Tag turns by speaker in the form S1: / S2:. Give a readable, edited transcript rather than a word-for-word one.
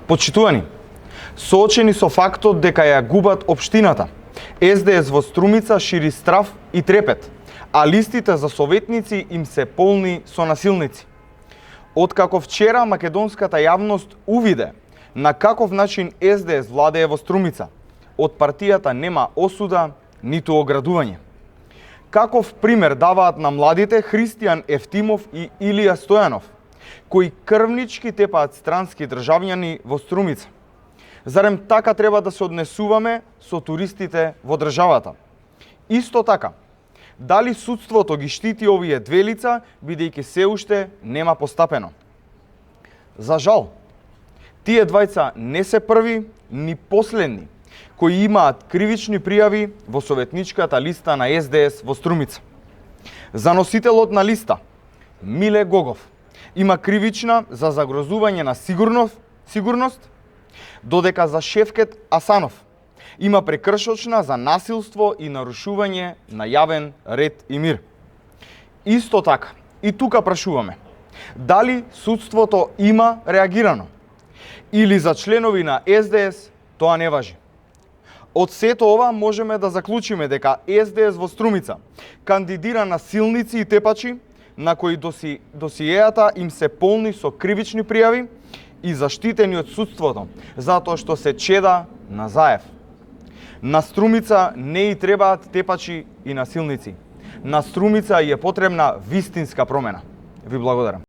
S1: Почитувани, соочени со фактот дека ја губат општината, СДС во Струмица шири страв и трепет, а листите за советници им се полни со насилници. Откако вчера македонската јавност увиде на каков начин СДС владее во Струмица, од партијата нема осуда, ниту оградување. Каков пример даваат на младите Христијан Ефтимов и Илија Стојанов, кои крвнички тепаат странски државјани во Струмица? Зарем така треба да се однесуваме со туристите во државата? Исто така, дали судството ги штити овие две лица, бидејќи се уште нема постапено? За жал, тие двајца не се први ни последни кои имаат кривични пријави во советничката листа на СДС во Струмица. За носителот на листа, Миле Гогов, има кривична за загрозување на сигурност, додека за Шевкет Асанов има прекршочна за насилство и нарушување на јавен ред и мир. Исто така, и тука прашуваме, дали судството има реагирано? Или за членови на СДС тоа не важи? Од сето ова можеме да заклучиме дека СДС во Струмица кандидира насилници и тепачи на кои досиеата им се полни со кривични пријави и заштитени од судството, затоа што се чеда на Заев. На Струмица не и требаат тепачи и насилници. На Струмица е потребна вистинска промена. Ви благодарам.